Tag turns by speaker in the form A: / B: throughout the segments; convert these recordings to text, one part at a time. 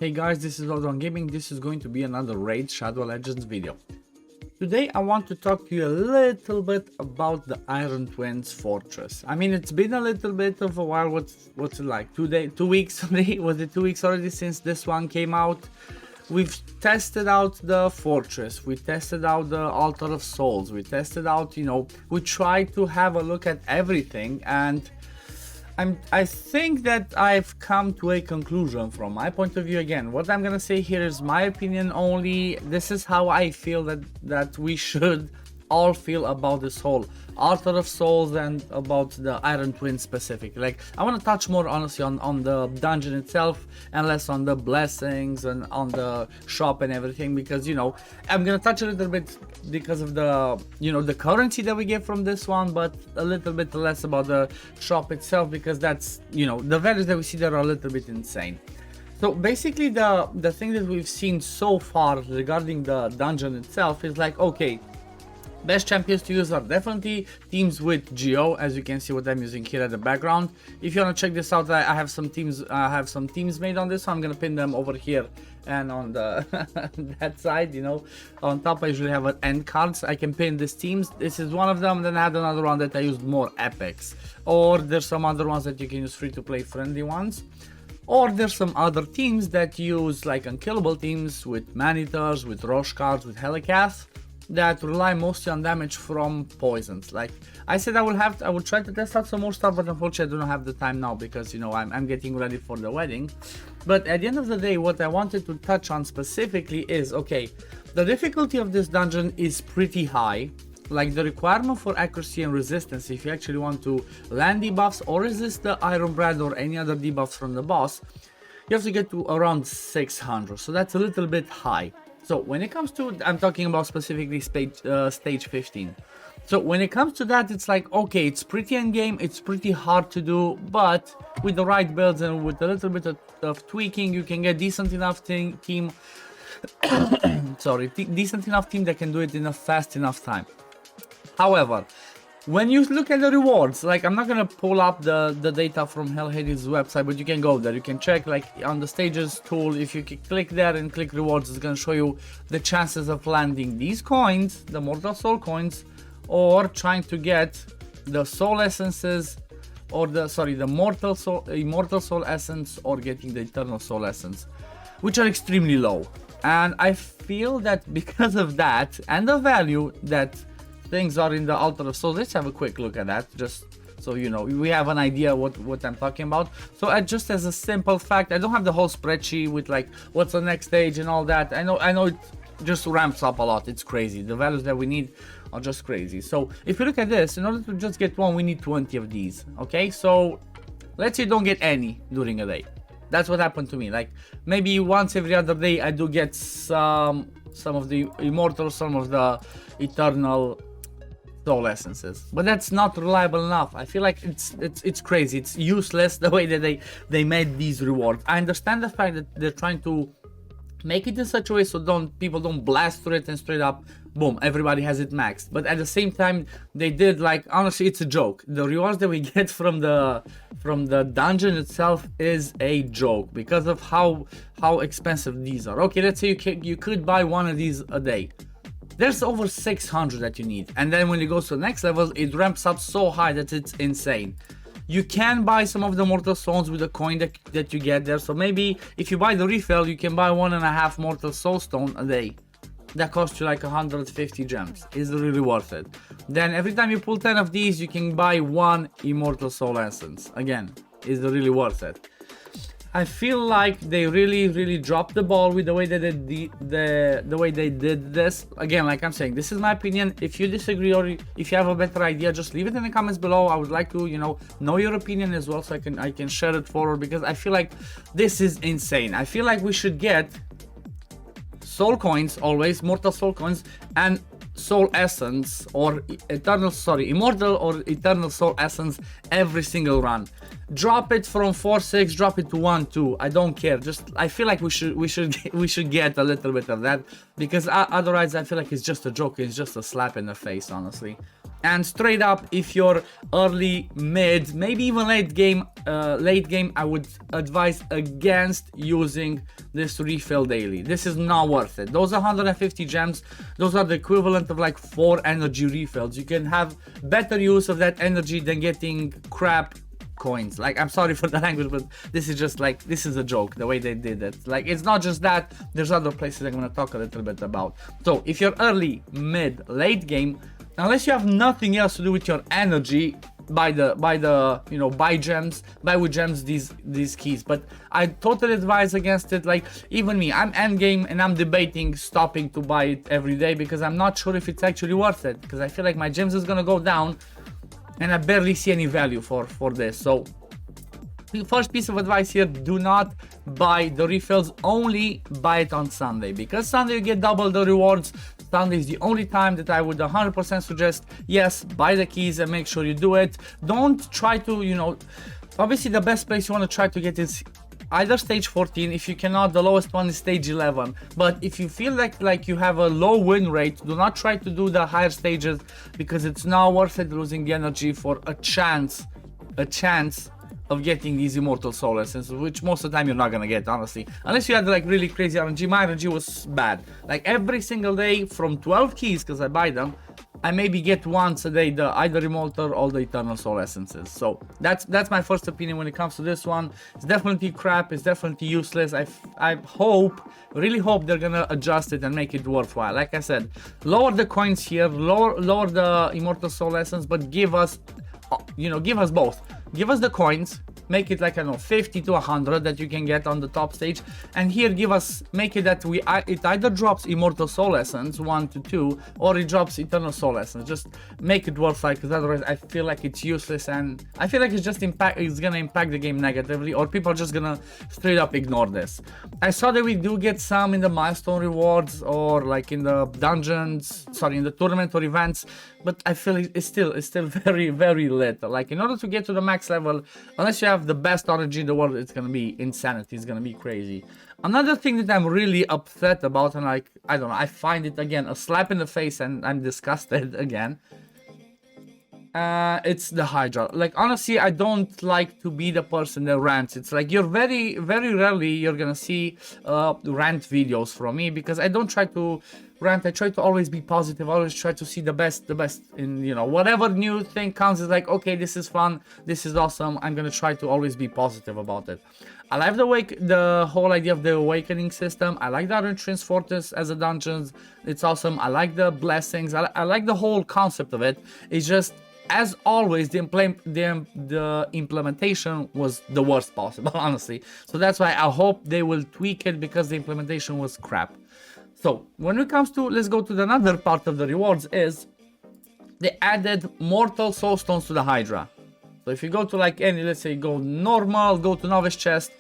A: Hey guys, this is OddOneGaming. This is going to be another Raid Shadow Legends video. Today I want to talk to you a little bit about the Iron Twins Fortress. I mean, it's been a little bit of a while. What's it like? 2 weeks already? Was it 2 weeks already since this one came out? We've tested out the Fortress, we tested out the Altar of Souls, we tested out, we tried to have a look at everything, and I think that I've come to a conclusion from my point of view. Again, what I'm gonna say here is my opinion only. This is how I feel that we should all feel about this whole Altar of Souls and about the Iron Twin specifically. Like, I want to touch more honestly on the dungeon itself and less on the blessings and on the shop and everything, because I'm gonna touch a little bit because of the the currency that we get from this one, but a little bit less about the shop itself, because that's the values that we see there are a little bit insane. So basically the thing that we've seen so far regarding the dungeon itself is like, okay, best champions to use are definitely teams with Geo, as you can see what I'm using here at the background. If you want to check this out, I have some teams made on this, so I'm gonna pin them over here and on the that side. On top I usually have an end cards. I can pin these teams. This is one of them. Then I had another one that I used more epics, or there's some other ones that you can use free to play friendly ones. Or there's some other teams that use like unkillable teams with man-eaters, with Rosh cards, with Helicath, that rely mostly on damage from poisons. Like I said, I will try to test out some more stuff, but unfortunately I don't have the time now because I'm getting ready for the wedding. But at the end of the day, what I wanted to touch on specifically is, okay, the difficulty of this dungeon is pretty high. Like the requirement for accuracy and resistance, if you actually want to land debuffs or resist the Iron Bread or any other debuffs from the boss, you have to get to around 600, so that's a little bit high. So when it comes to, I'm talking about specifically stage 15. So when it comes to that, it's like, okay, it's pretty end game, it's pretty hard to do, but with the right builds and with a little bit of tweaking, you can get decent enough team decent enough team that can do it in a fast enough time. However, when you look at the rewards, like I'm not gonna pull up the data from Hell Hades' website, but you can go there, you can check like on the stages tool. If you click there and click rewards, it's gonna show you the chances of landing these coins, the Mortal Soul coins, or trying to get the Soul Essences, or the Immortal Soul Essence, or getting the Eternal Soul Essence, which are extremely low. And I feel that because of that and the value that things are in the Altar of Souls, let's have a quick look at that, just so we have an idea what I'm talking about. So just as a simple fact, I don't have the whole spreadsheet with like what's the next stage and all that. I know it just ramps up a lot. It's crazy. The values that we need are just crazy. So if you look at this, in order to just get one, we need 20 of these. Okay, so let's say you don't get any during a day. That's what happened to me. Like maybe once every other day I do get some of the Immortal, some of the Eternal Soul Essences, but that's not reliable enough. I feel like it's crazy. It's useless the way that they made these rewards. I understand the fact that they're trying to make it in such a way so people don't blast through it and straight up boom, everybody has it maxed. But at the same time, they did, like, honestly, it's a joke. The rewards that we get from the dungeon itself is a joke because of how expensive these are. Okay, let's say you could buy one of these a day. There's over 600 that you need, and then when it goes to the next level, it ramps up so high that it's insane. You can buy some of the Mortal Stones with the coin that you get there, so maybe if you buy the refill, you can buy 1.5 Mortal Soul Stone a day. That costs you like 150 gems. Is really worth it. Then every time you pull 10 of these, you can buy 1 Immortal Soul Essence. Again, is really worth it. I feel like they really dropped the ball with the way that the way they did this. Again, like I'm saying, this is my opinion. If you disagree or if you have a better idea, just leave it in the comments below. I would like to know your opinion as well, so I can share it forward, because I feel like this is insane. I feel like we should get soul coins always, Mortal Soul coins, and Soul Essence or Immortal or Eternal Soul Essence every single run. Drop it from 4-6, drop it to 1-2. I don't care. Just I feel like we should get a little bit of that, because otherwise I feel like it's just a joke. It's just a slap in the face, honestly. And straight up, if you're early, mid, maybe even late game, I would advise against using this refill daily. This is not worth it. Those 150 gems, those are the equivalent of like 4 energy refills. You can have better use of that energy than getting crap coins. Like, I'm sorry for the language, but this is just like, this is a joke the way they did it. Like, it's not just that, there's other places I'm gonna talk a little bit about. So if you're early, mid, late game, unless you have nothing else to do with your energy, buy with gems these keys. But I totally advise against it. Like, even me, I'm end game and I'm debating stopping to buy it every day because I'm not sure if it's actually worth it, because I feel like my gems is gonna go down and I barely see any value for this. So the first piece of advice here, do not buy the refills, only buy it on Sunday, because Sunday you get double the rewards. Sunday is the only time that I would 100% suggest, yes, buy the keys and make sure you do it. Don't try to, you know, obviously the best place you want to try to get is either stage 14. If you cannot, the lowest one is stage 11. But if you feel like you have a low win rate, do not try to do the higher stages, because it's not worth it losing the energy for a chance of getting these immortal soul essences, which most of the time you're not gonna get, honestly, unless you had like really crazy RNG. My RNG was bad. Like, every single day from 12 keys, because I buy them, I maybe get once a day the either immortal or the eternal soul essences. So that's my first opinion when it comes to this one. It's definitely crap. It's definitely useless. I really hope they're gonna adjust it and make it worthwhile. Like I said, lower the coins here, lower the immortal soul essence, but give us, you know, give us both. Give us the coins, make it like, I don't know, 50 to 100 that you can get on the top stage, and here make it that it either drops immortal soul essence 1 to 2, or it drops eternal soul essence. Just make it worthwhile, because otherwise I feel like it's useless, and I feel like it's gonna impact the game negatively, or people are just gonna straight up ignore this. I saw that we do get some in the milestone rewards, or like in the dungeons, sorry, in the tournament or events, but I feel it's still very, very little. Like, in order to get to the max level, unless you have the best RNG in the world, it's gonna be insanity. It's gonna be crazy. Another thing that I'm really upset about, and like, I don't know, I find it again a slap in the face, and I'm disgusted again. It's the Hydra. Like, honestly, I don't like to be the person that rants. It's like, you're very, very rarely you're gonna see rant videos from me, because I don't try to rant. I try to always be positive. I always try to see the best in, you know, whatever new thing comes. Is like, okay, this is fun, this is awesome. I'm gonna try to always be positive about it. I like the whole idea of the awakening system. I like the Entrance Fortress as a dungeons. It's awesome. I like the blessings. I like the whole concept of it. It's just, as always, the implementation was the worst possible, honestly. So that's why I hope they will tweak it, because the implementation was crap. So when it comes to, let's go to the another part of the rewards, is they added mortal soul stones to the Hydra. So if you go to like any, let's say go normal, go to novice chest,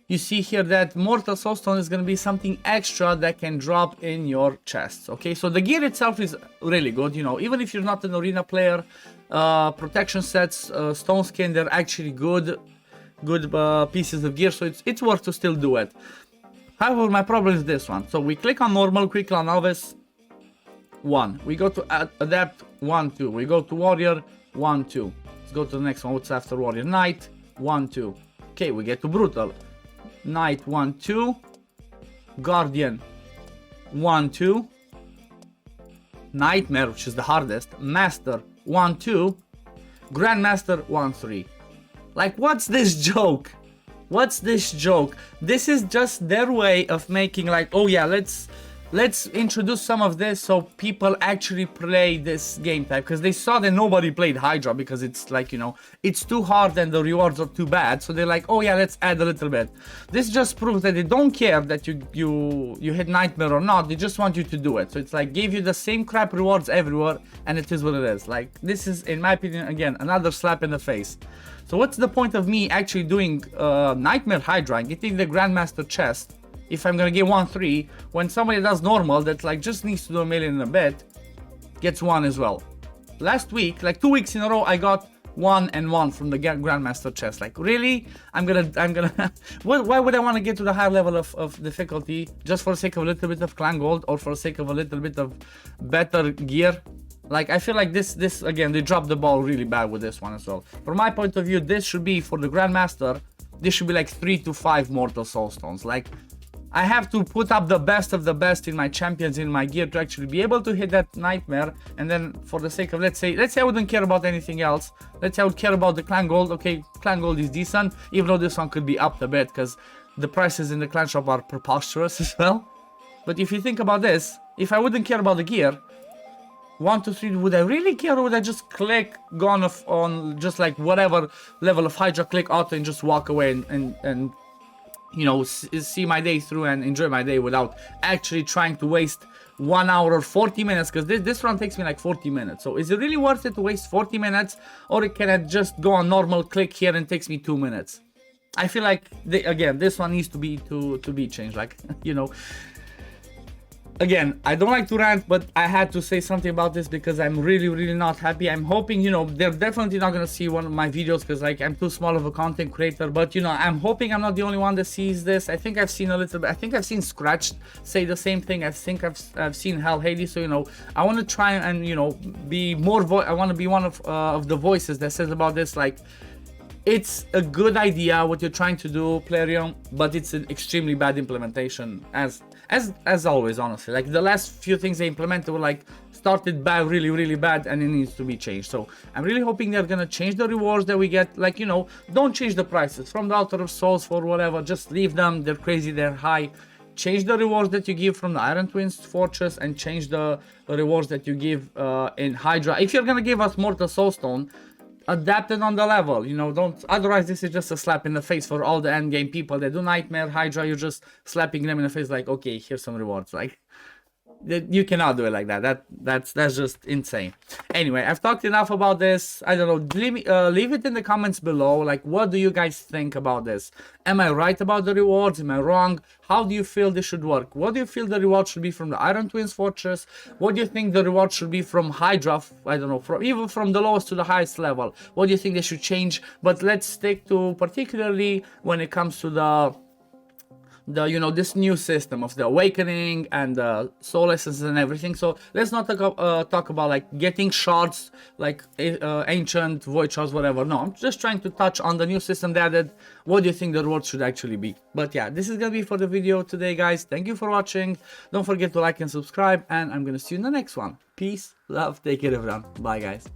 A: you see here that mortal soul stone is going to be something extra that can drop in your chests. Okay, so the gear itself is really good, you know, even if you're not an arena player. Protection sets, stone skin, they're actually good pieces of gear, so it's worth to still do it. However, my problem is this one. So we click on normal, quick on novice, 1. We go to adept, 1, 2. We go to warrior, 1, 2. Let's go to the next one. What's after warrior? Knight, 1, 2. Okay, we get to brutal. Knight, 1, 2. Guardian, 1, 2. Nightmare, which is the hardest. Master, 1, 2. Grandmaster, 1, 3. Like, what's this joke? What's this joke? This is just their way of making like, oh yeah, let's introduce some of this so people actually play this game type, because they saw that nobody played Hydra because it's like, you know, it's too hard and the rewards are too bad. So they're like, oh yeah, let's add a little bit. This just proves that they don't care that you hit Nightmare or not. They just want you to do it. So it's like, gave you the same crap rewards everywhere, and it is what it is. Like, this is, in my opinion, again, another slap in the face. So what's the point of me actually doing Nightmare Hydra and getting the Grandmaster chest if I'm gonna get 1-3 when somebody does normal that like just needs to do a million and a bit gets 1 as well? Last week, like 2 weeks in a row, I got 1 and 1 from the Grandmaster chest. Like, really? I'm gonna why would I want to get to the high level of difficulty just for the sake of a little bit of clan gold, or for the sake of a little bit of better gear? Like, I feel like this again, they dropped the ball really bad with this one as well. From my point of view, this should be, for the Grandmaster, this should be like 3 to 5 Mortal Soul Stones. Like, I have to put up the best of the best in my champions, in my gear, to actually be able to hit that Nightmare. And then, for the sake of, let's say I wouldn't care about anything else. Let's say I would care about the Clan Gold. Okay, Clan Gold is decent, even though this one could be upped a bit, because the prices in the Clan Shop are preposterous as well. But if you think about this, if I wouldn't care about the gear, 1, 2, 3, would I really care, or would I just click, go on just like whatever level of Hydra, click auto and just walk away and you know, see my day through and enjoy my day without actually trying to waste 1 hour or 40 minutes, because this run takes me like 40 minutes. So is it really worth it to waste 40 minutes, or can I just go on normal, click here, and it takes me 2 minutes? I feel like, again, this one needs to be changed, like, you know. Again, I don't like to rant, but I had to say something about this because I'm really not happy. I'm hoping, you know, they're definitely not gonna see one of my videos because, like, I'm too small of a content creator. But, you know, I'm hoping I'm not the only one that sees this. I think I've seen a little bit. I think I've seen Scratched say the same thing. I think I've seen Hell Hades. So, you know, I want to try and, you know, be more I want to be one of the voices that says about this, like, it's a good idea what you're trying to do, Plarium, but it's an extremely bad implementation, as always, honestly. Like, the last few things they implemented were like started bad, really bad, and it needs to be changed. So I'm really hoping they're gonna change the rewards that we get. Like, you know, don't change the prices from the Altar of Souls for whatever, just leave them. They're crazy, they're high. Change the rewards that you give from the Iron Twins Fortress, and change the rewards that you give in Hydra. If you're gonna give us Mortal Soulstone, adapt it on the level, you know, don't, otherwise this is just a slap in the face for all the end game people that do Nightmare, Hydra. You're just slapping them in the face like, okay, here's some rewards. Like, you cannot do it like that. That's just insane. Anyway, I've talked enough about this. I don't know, leave it in the comments below. Like, what do you guys think about this? Am I right about the rewards? Am I wrong? How do you feel this should work? What do you feel the reward should be from the Iron Twins Fortress? What do you think the reward should be from Hydra? I don't know, even from the lowest to the highest level. What do you think they should change? But let's stick to, particularly when it comes to the you know, this new system of the awakening and the soul essence and everything. So let's not talk about like getting shards, like ancient void shards, whatever. No, I'm just trying to touch on the new system they added. What do you think the rewards should actually be? But yeah, this is gonna be for the video today, guys. Thank you for watching. Don't forget to like and subscribe, and I'm gonna see you in the next one. Peace, love, take care, everyone. Bye, guys.